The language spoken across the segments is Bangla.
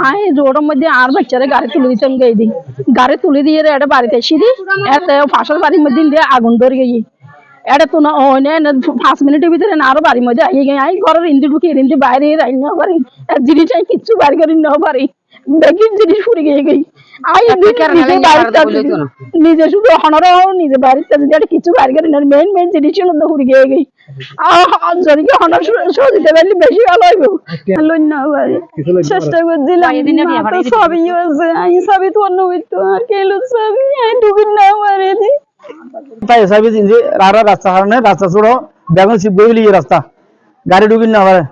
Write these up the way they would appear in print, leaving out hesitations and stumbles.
আই রোডের মধ্যে আর বাচ্চারা গাড়ি তুলে দিতাম গিয়ে দিই গাড়ি তুলে দিয়ে এটা বাড়িতে এসে দিই এত ফাঁসের বাড়ির মধ্যে দিয়ে আগুন ধরে গিয়ে এটা তো না ওই না 5 মিনিটের ভিতরে না আরো বাড়ির মধ্যে আই আই ঘরের ইন্দি ঢুকি ইন্দি বাইরে রাই না পারি জিনিস আমি কিচ্ছু বাইরে করি না পারি বেগিন জিনিস ফুরে গিয়ে গই আই নিজে শুধু হনর নিজে বাড়িতে যদি কিছু বাইরে করি না মেন জিনিসের মধ্যে ফুরে গিয়ে গই যদি হনর সহজে পারলে বেশি ভালো হইব লইন না পারি চেষ্টা করছিলাম সবই আছে আমি সবই তো অন্য হইতো আর কেলো সবই আমি ঢুকি না পারে দি তাই সবই যে রাস্তা কারণে রাস্তা ছোড়ো বেগুন শিব গইলি রাস্তা গাড়ি ঢুকি না পারে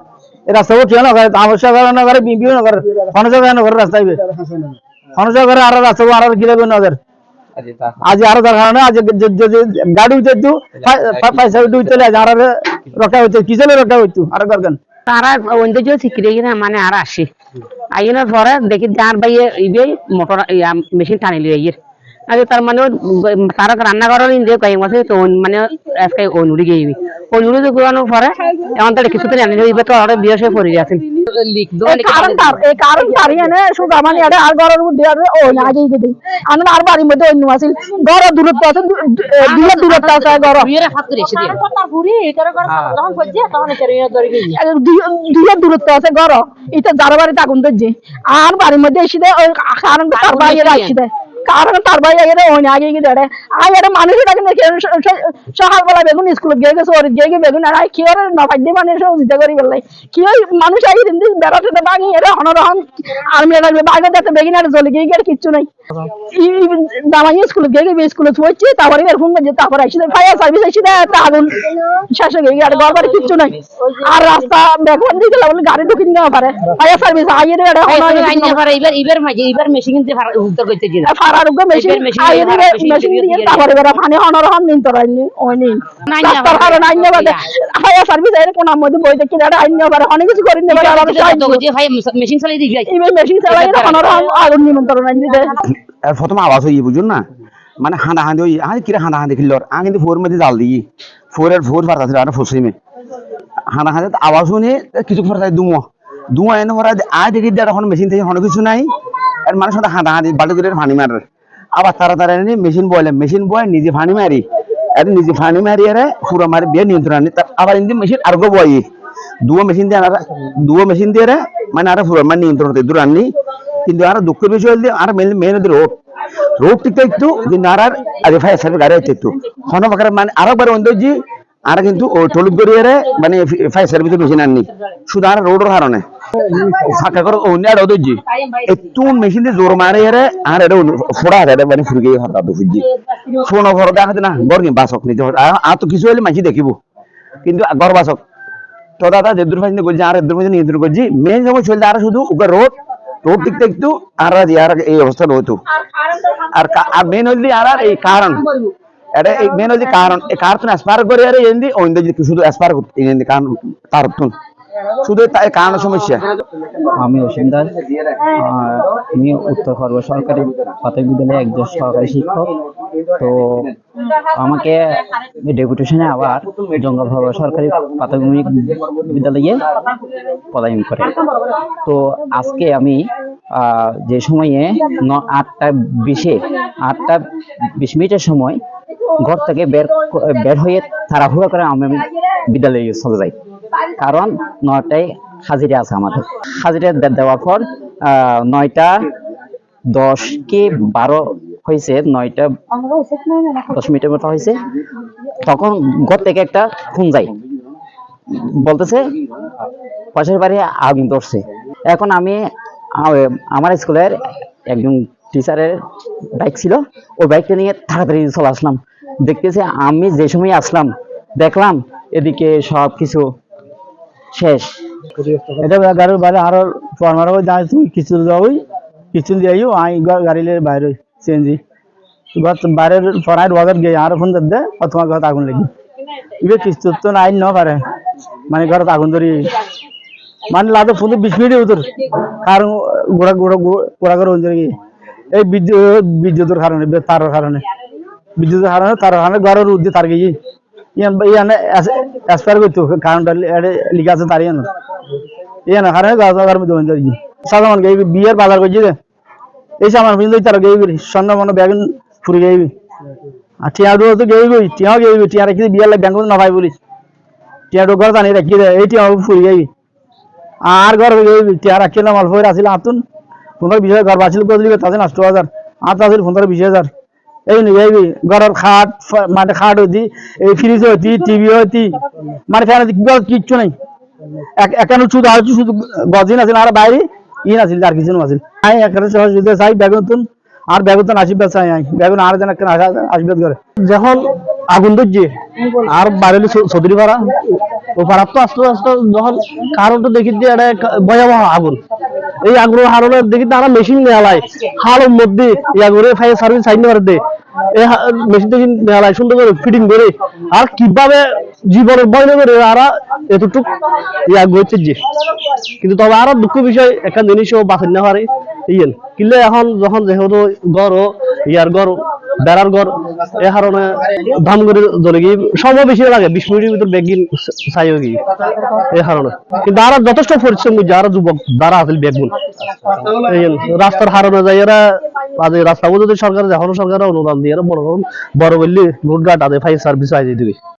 এই রাস্তাও কেউ না করে আবশ্যক না করে বিপিও না করে হনজা না করে রাস্তা হইবে হনজা করে আর রাস্তা আর গিলাবে না ওদের আজ আরো দরকার না আজ যদি গাড়ি উঠে তো পয়সা উঠে চলে আর রক্ষা হইতো কি চলে রক্ষা হইতো আর দরকার তারা ওইটা যে শিখিয়ে গিয়ে মানে আর আসে আইনের পরে দেখি যার বাইয়ে ইবে মোটর মেশিন টানি লিয়ে আগে তার মানে তারা রান্না করার ইন্দে কয়েক মাসে তো মানে আজকে ওই নুড়ি গিয়ে ওই নুড়ি তো ঘুরানোর পরে এমন তাহলে কিছুতে জানি ইবে তো আরো বিয়ে সে পড়ে গেছেন কারণ পারিয়ে না শুধু মানে এটা আর ঘরের মধ্যে ও না আগে গিয়ে আমি আর বাড়ির মধ্যে অন্য আছিল ঘর দূরত্ব আছে দূরত্ব আছে ঘর দূরত্ব আছে ঘর এটা যার বাড়িতে আগুন ধরছে আর বাড়ির মধ্যে এসে দেয় ওই কারণ তার বাইরে আসি দেয় কারণ তার বাইরে আগে গিয়ে দেয় আর এটা মানুষের সকালবেলা বেগুন স্কুলে গিয়ে গেছে ওর গিয়ে বেগুন আর কি ওর নবাই দিয়ে মানে সহযোগিতা করি বললাই কি ওই মানুষ আগে কিন্তু বেড়াতে ভাঙি এরা অনরহন আর্মি লাগবে বাইরে যাতে বেগুন আর জ্বলে গিয়ে গিয়ে কিচ্ছু নাই দামাই স্কুলে গিয়ে স্কুলে পড়ছে তারপরে এরকম তারপরে এসে ফায়ার সার্ভিস এসে দেয় আগুন শেষ হয়ে গিয়ে আর ঘর বাড়ি কিচ্ছু নাই আর রাস্তা বেগুন দিয়ে গেলে বলে গাড়ি ঢুকিয়ে নেওয়া পারে ফায়ার সার্ভিস আইয়ের এটা এবার মেশিন কিনতে উত্তর করতে ফারারুগো মেশিন মেশিন দিয়ে তারপরে এরা পানি অনরহন নিন তো রাইনি ওইনি রাস্তার কারণে আইনে বাদে ফায়ার সার্ভিস এর কোন মধ্যে বই দেখি এটা আইনে পারে অনেক কিছু করি না পারে আমাদের মেশিন চালিয়ে দিই এই মেশিন চালাই অনরহন আগুন নিমন্ত্রণ আইনে দেয় প্রথম আওয়াজ হই বুঝুন না মানে হাঁদা হাঁদি হই আজ কিরা হাঁদা হাঁদি খিলর আ কিন্তু ফোর মধ্যে জাল দিই ফোর পারতাছিল আর ফসিমে হাঁদা হাঁদি আওয়াজ শুনে কিছু ফরতাই দুমো এনে ফরা আয় দেখি এখন মেশিন থেকে অনেক কিছু নাই আর মানুষ সাথে হাঁদা হাঁদি বালতি করে পানি মারে আবার তারা এনে মেশিন বয় নিজে পানি মারি আর নিজে পানি মারি আরে পুরো মারি বিয়ে নিয়ন্ত্রণ আনি আবার ইন্দি মেশিন আর গো বয় দুও মেশিন দিয়ে মানে আর পুরো মানে নিয়ন্ত্রণ হতে দূর আনি কিন্তু আর দুঃখের বিষয় হলে আর মেন রোড টিকতে একটু কিন্তু আর ফায়ার সার্ভিস গাড়ি হচ্ছে একটু কোনো প্রকার মানে আরো বার অন্তর্জি আর কিন্তু ওই টলুপ গড়িয়ে মানে ফায়ার সার্ভিসের মেশিন আননি শুধু আর রোডের কারণে ফাঁকা করে অন্য আর ওদেরজি একটু মেশিন দিয়ে জোর মারে আর এটা ফোড়া হাতে মানে ফুরে গিয়ে হঠাৎ ফুজি ফোনো ফোড়া দেখা না গড় কি বাসক নিতে আর তো কিছু হলে মাঝি দেখিব কিন্তু গড় বাসক তো দাদা দেদুর ফাইন বলছি আর এদের মধ্যে নিয়ন্ত্রণ করছি মেন সময় চলতে আর শুধু ওকে রোড দিকতে একটু আর এই অবস্থা হতো আর মেন হইলি আর এই কারণ এটা এই মেন হইলি কারণ এই কারণ এসপার করে আর এন্দি ওইন্দ শুধু এসপার করতে কারণ তার শুধু তাই কারণ সমস্যা আমি অসীম দাস আমি উত্তর খর্ব সরকারি প্রাথমিক বিদ্যালয়ে একজন সহকারী শিক্ষক তো আমাকে ডেপুটেশনে আবার জঙ্গল খর্ব সরকারি প্রাথমিক বিদ্যালয়ে পদায়ন করে তো আজকে আমি যে সময়ে 8:20 সময় ঘর থেকে বের হয়ে তাড়াহুড়ো করে আমি বিদ্যালয়ে চলে যাই কারণ 9টায় হাজিরা আছে আমাদের হাজিরা দেওয়ার পর 9:10 কি 12 হয়েছে 9:10 মতো হয়েছে তখন ঘর থেকে একটা ফোন যায় বলতেছে পাশের বাড়ি আগুন ধরছে এখন আমি আমার স্কুলের একজন টিচারের বাইক ছিল ওই বাইকটা নিয়ে তাড়াতাড়ি চলে আসলাম দেখতেছি আমি যে সময় আসলাম দেখলাম এদিকে সব কিছু শেষ এটা গাড়ির বাইরে আরো ফর্মার যায় তুমি কিছু যাবই কিছু দিয়েও আই গাড়িলে বাইরে সিএনজি বাইরের ফরাইড বাজার গিয়ে আর ফোন দে তোমার ঘর আগুন লেগে ইবে কিছু তো নাই ন পারে মানে ঘর আগুন ধরি মানে লাদো ফোন 20 মিনিট উতর কারণ গোড়া করে এই বিদ্যুতের কারণে তারের কারণে ঘরের উদ্যোগ তার গিয়ে ইয়ানে এসপার করতে কারণটা লিখা আছে তার ইয়ানো কারণে গাছ মধ্যে সাধারণ গাইবি বিয়ের বাজার করছি রে এই সামান বুঝলি তারা গাইবি সন্ধ্যা মনে বেগুন ফুরি গাইবি আর টিয়াডু তো গাইবি টিয়াও গাইবি টিয়া রাখি বিয়ের লাগে ব্যাংক না ভাই বলিস টিয়াডু ঘর জানি রাখি দে এই টিয়া ফুরি গাইবি আর ঘর গাইবি টিয়া রাখি না মাল ফের আসিল আতুন 15-20 ঘর বাঁচিল বদলি তাদের 8000 আত আসিল 15-20 এই নি গাইবি ঘরের খাট মানে খাট হইতি এই ফ্রিজ হইতি টিভি হইতি মানে ফ্যান কিচ্ছু নাই একানো শুধু আর শুধু গজিন আছে আর বাইরে ইন আছে আর কিছু আছে আই একারে সহযোগিতা চাই বেগুন আর বেগুন আশীর্বাদ চাই আই বেগুন আর যেন একটা আশীর্বাদ করে যখন আগুন ধরছে আর বাইরে চৌধুরী পাড়া ও পাড়া তো আস্তে আস্তে যখন কারণটা দেখি যে এটা ভয়াবহ আগুন এই আগুনের হারণে দেখি তারা মেশিন নেওয়ালাই হালের মধ্যে এই আগুনের ফায়ার সার্ভিস সাইন করে দেয় এই মেশিন থেকে নেওয়ালাই সুন্দর করে ফিটিং করে আর কিভাবে জীবনের ভয় করে আর এতটুক ইয়া গেছে যে কিন্তু তবে আরো দুঃখ বিষয় একটা জিনিসও বাঁচেন না পারে ইয়েন কিন্তু এখন যখন যেহেতু গড় ইয়ার গড় বেড়ার গড় এ কারণে ধাম করে জ্বলে গিয়ে সময় বেশি লাগে 20 মিনিটের ভিতর বেগিন চাই গিয়ে এই কারণে কিন্তু আরো যথেষ্ট পরিশ্রম যারা যুবক যারা আছে বেগুন রাস্তার হারানো যায় এরা রাস্তা যদি সরকার এখনো সরকার অনুদান দিয়ে বড় বড় বললি রোড ঘাট আছে ফায়ার সার্ভিস আই দিবে